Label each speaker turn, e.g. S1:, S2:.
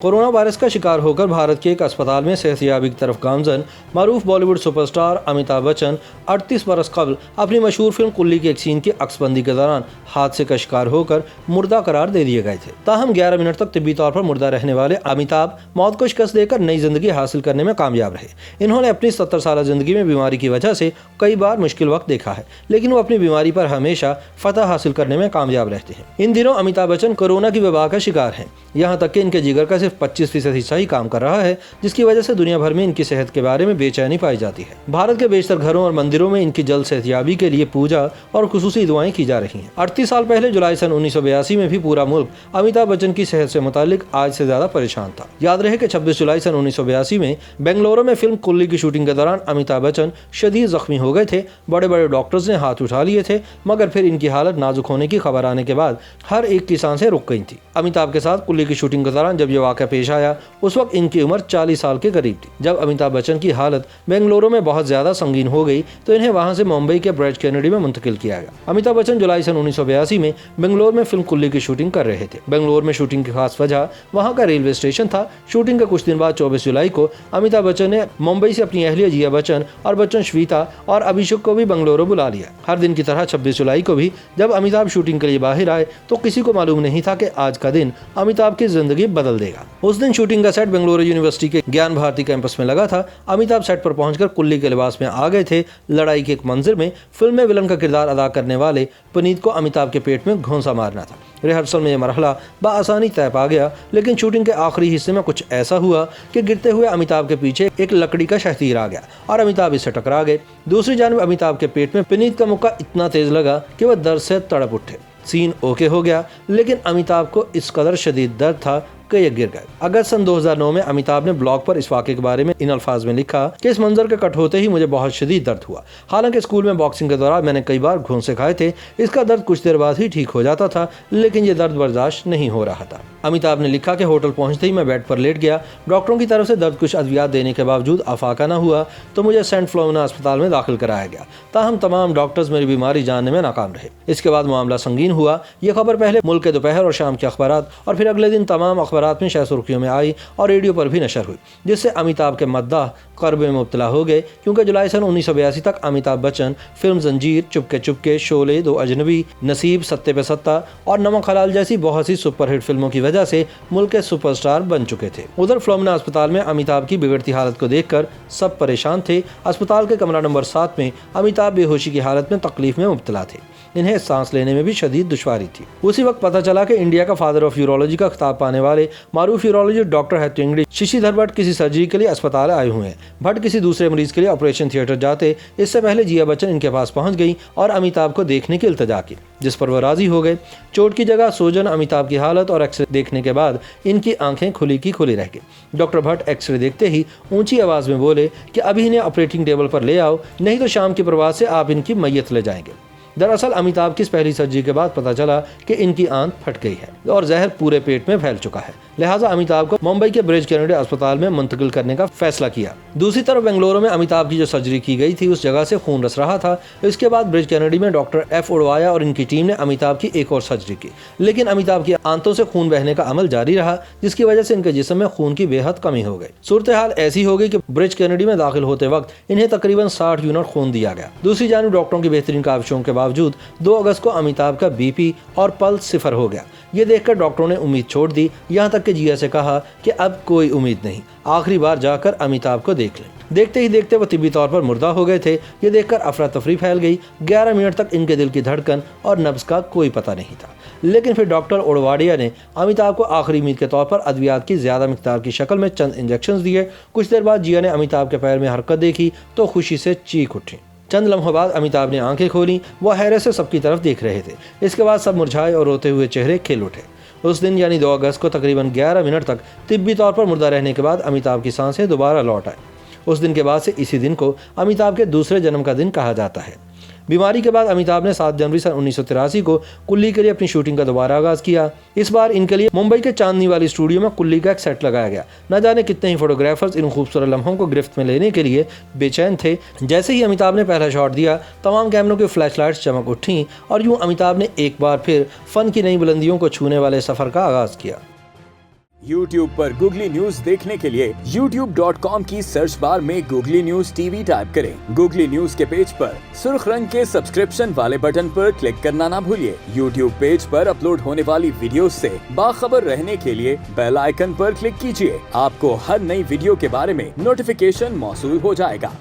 S1: Corona virus का शिकार होकर भारत के एक अस्पताल में सेहतयाबी की तरफ गामजन मारूफ बॉलीवुड सुपरस्टार अमिताभ बच्चन 38 बरस कबल अपनी मशहूर फिल्म कुल्ली के एक सीन की अक्सबंदी के दौरान हादसे का शिकार होकर मुर्दा करार दे दिए गए थे। ताहम 11 मिनट तक तिब्बी तौर पर मुर्दा रहने वाले अमिताभ मौत को शिकस्त देकर नई जिंदगी हासिल करने में कामयाब रहे। इन्होंने अपनी 70 साल जिंदगी में बीमारी की वजह से कई बार मुश्किल वक्त देखा है, लेकिन वो अपनी बीमारी पर हमेशा फतह हासिल करने में कामयाब रहते हैं। इन दिनों अमिताभ बच्चन कोरोना की वबा का शिकार हैं। यहाँ तक कि इनके जिगर का सिर्फ 25% हिस्सा ही काम कर रहा है, जिसकी वजह से दुनिया भर में इनकी सेहत के बारे में बेचैनी पाई जाती है। भारत के बेशतर घरों और मंदिरों में इनकी जल्द सेहतयाबी के लिए पूजा और खुसूसी दुआएं की जा रही हैं। 38 साल पहले जुलाई सन 1982 में भी पूरा मुल्क अमिताभ बच्चन की सेहत से मुतालिक आज से ज्यादा परेशान था। याद रहे कि 26 जुलाई सन 1982 में बेंगलुरु में फिल्म कुल्ली की शूटिंग के दौरान अमिताभ बच्चन शदीद जख्मी हो गए थे। बड़े बड़े डॉक्टर्स ने हाथ उठा लिए थे, मगर फिर इनकी हालत नाजुक होने की खबर आने के बाद हर एक की सांसें रुक गई थी। अमिताभ के साथ कुल्ली की शूटिंग के दौरान जब यह वाक़या पेश आया, उस वक्त इनकी उम्र 40 साल के करीब थी। जब अमिताभ बच्चन की हालत बेंगलुरु में बहुत ज्यादा संगीन हो गई तो इन्हें वहां से मुंबई के ब्रज कैनेडी में मुंतकिल किया गया। अमिताभ बच्चन जुलाई सन 1982 में बेंगलुरु में फिल्म कुल्ली की शूटिंग कर रहे थे। बेंगलुरु में शूटिंग की खास वजह वहां का रेलवे स्टेशन था। शूटिंग के कुछ दिन बाद 24 जुलाई को अमिताभ बच्चन ने मुंबई से अपनी अहलिया जिया बच्चन और बच्चन श्वेता और अभिषेक को भी बेंगलुरु बुला लिया। हर दिन की तरह 26 जुलाई को भी जब अमिताभ शूटिंग के लिए बाहर आए तो किसी को मालूम नहीं था कि आज का दिन अमिताभ की जिंदगी बदल देगा। उस दिन शूटिंग का सेट बेंगलुरु यूनिवर्सिटी के ज्ञान भारती कैंपस में लगा था। अमिताभ सेट पर पहुंचकर कुल्ली के लिबास में आ गए थे। लड़ाई के एक मंजर में फिल्म में विलन का किरदार अदा करने वाले पुनीत को अमिताभ के पेट में घोंसा मारना था। रिहर्सल में यह मरहला बआसानी तय पा गया, लेकिन शूटिंग के आखिरी हिस्से में कुछ ऐसा हुआ कि गिरते हुए अमिताभ के पीछे एक लकड़ी का शहतीर आ गया और अमिताभ इससे टकरा गए। दूसरी जानब अमिताभ के पेट में पुनीत का मुक्का इतना तेज लगा कि वह दर्द से तड़प उठे। सीन ओके हो गया, लेकिन अमिताभ को इस कदर शदीद दर्द था कि ये गिर गए। अगस्त सन 2009 में अमिताभ ने ब्लॉग पर इस वाक़े के बारे में इन अल्फाज में लिखा कि इस मंजर के कट होते ही मुझे बहुत शदीद दर्द हुआ। हालांकि स्कूल में बॉक्सिंग के दौरान मैंने कई बार घूंसे खाए थे। इसका दर्द कुछ देर बाद ही ठीक हो जाता था, लेकिन ये दर्द बर्दाश्त नहीं हो रहा था। अमिताभ ने लिखा कि होटल पहुंचते ही मैं बेड पर लेट गया। डॉक्टरों की तरफ से दर्द कुछ अद्वियात देने के बावजूद अफाका न हुआ तो मुझे सेंट फिलोमिना अस्पताल में दाखिल कराया गया। ताहम तमाम डॉक्टर्स मेरी बीमारी जानने में नाकाम रहे। इसके बाद मामला संगीन हुआ। यह खबर पहले मुल्क के दोपहर और शाम के अखबारात और फिर अगले दिन तमाम अखबारात में शायद सुर्खियों में आई और रेडियो पर भी नशर हुई, जिससे अमिताभ के मद्दाह कर्ब में मुब्तला हो गए। क्योंकि जुलाई सन 1982 तक अमिताभ बच्चन फिल्म जंजीर, चुपके चुपके, शोले, दो अजनबी, नसीब, सत्ते पे सत्ता और नमक हलाल जैसी बहुत सी सुपरहिट फिल्मों की वजह से मुल्क के सुपरस्टार बन चुके थे। उधर फिलोमिना अस्पताल में अमिताभ की बिगड़ती हालत को देखकर सब परेशान थे। अस्पताल के कमरा नंबर 7 में अमिताभ बेहोशी की हालत में तकलीफ में मुब्तला थे। इन्हें सांस लेने में भी शदीद दुश्वारी थी। उसी वक्त पता चला कि इंडिया का फादर ऑफ यूरोलॉजी का खिताब पाने वाले मारूफ यूरोलॉजिस्ट डॉक्टर हेतुंगड़ी शशिधर भट्ट किसी सर्जरी के लिए अस्पताल आए हुए हैं। भट्ट किसी दूसरे मरीज के लिए ऑपरेशन थिएटर जाते इससे पहले जिया बच्चन इनके पास पहुंच गई और अमिताभ को देखने की इल्तिजा की, जिस पर वह राजी हो गए। चोट की जगह सूजन, अमिताभ की हालत और एक्सरे देखने के बाद इनकी आंखें खुली की खुली रह गई। डॉक्टर भट्ट एक्सरे देखते ही ऊंची आवाज में बोले कि अभी इन्हें ऑपरेटिंग टेबल पर ले आओ, नहीं तो शाम की प्रवास से आप इनकी मैयत ले जाएंगे। दरअसल अमिताभ की इस पहली सर्जरी के बाद पता चला कि इनकी आंत फट गई है और जहर पूरे पेट में फैल चुका है। लिहाजा अमिताभ को मुंबई के ब्रज कैनेडी अस्पताल में मुंतकिल करने का फैसला किया। दूसरी तरफ बेंगलुरु में अमिताभ की जो सर्जरी की गई थी उस जगह से खून रस रहा था। इसके बाद ब्रज कैनेडी में डॉक्टर एफ उड़वाया और इनकी टीम ने अमिताभ की एक और सर्जरी की, लेकिन अमिताभ की आंतों से खून बहने का अमल जारी रहा, जिसकी वजह से इनके जिस्म में खून की बेहद कमी हो गई। सूरत हाल ऐसी हो गई कि ब्रज कैनेडी में दाखिल होते वक्त इन्हें तकरीबन 60 यूनिट खून दिया गया। दूसरी जानब डॉक्टरों की बेहतरीन काविशों के बावजूद 2 अगस्त को अमिताभ का बीपी और पल्स 0 हो गया। ये देखकर डॉक्टरों ने उम्मीद छोड़ दी, यहाँ तक कि जिया से कहा कि अब कोई उम्मीद नहीं, आखिरी बार जाकर अमिताभ को देख लें। देखते ही देखते वो तिब्बी तौर पर मुर्दा हो गए थे। ये देखकर अफरा तफरी फैल गई। 11 मिनट तक इनके दिल की धड़कन और नब्ज का कोई पता नहीं था। लेकिन फिर डॉक्टर उड़वाडिया ने अमिताभ को आखिरी उम्मीद के तौर पर अद्वियात की ज्यादा मिकदार की शक्ल में चंद इंजेक्शन दिए। कुछ देर बाद जिया ने अमिताभ के पैर में हरकत देखी तो खुशी से चीख उठी। चंद लम्हों बाद अमिताभ ने आंखें खोली। वह हैरत से सबकी तरफ देख रहे थे। इसके बाद सब मुरझाए और रोते हुए चेहरे खिल उठे। उस दिन यानी 2 अगस्त को तकरीबन 11 मिनट तक तिब्बी तौर पर मुर्दा रहने के बाद अमिताभ की सांसें दोबारा लौट आए। उस दिन के बाद से इसी दिन को अमिताभ के दूसरे जन्म का दिन कहा जाता है। बीमारी के बाद अमिताभ ने 7 जनवरी सन 1983 को कुल्ली के लिए अपनी शूटिंग का दोबारा आगाज किया। इस बार इनके लिए मुंबई के चांदनी वाली स्टूडियो में कुल्ली का एक सेट लगाया गया। न जाने कितने ही फोटोग्राफर्स इन खूबसूरत लम्हों को गिरफ्त में लेने के लिए बेचैन थे। जैसे ही अमिताभ ने पहला शॉट दिया, तमाम कैमरों की फ्लैश लाइट्स चमक उठी और यूं अमिताभ ने एक बार फिर फन की नई बुलंदियों को छूने वाले सफर का आगाज किया।
S2: YouTube पर गूगली न्यूज देखने के लिए youtube.com की सर्च बार में गूगली न्यूज टीवी टाइप करें। गूगली न्यूज के पेज पर सुर्ख रंग के सब्सक्रिप्शन वाले बटन पर क्लिक करना ना भूलिए। YouTube पेज पर अपलोड होने वाली वीडियोस से बाखबर रहने के लिए बेल आइकन पर क्लिक कीजिए। आपको हर नई वीडियो के बारे में नोटिफिकेशन मौसूल हो जाएगा।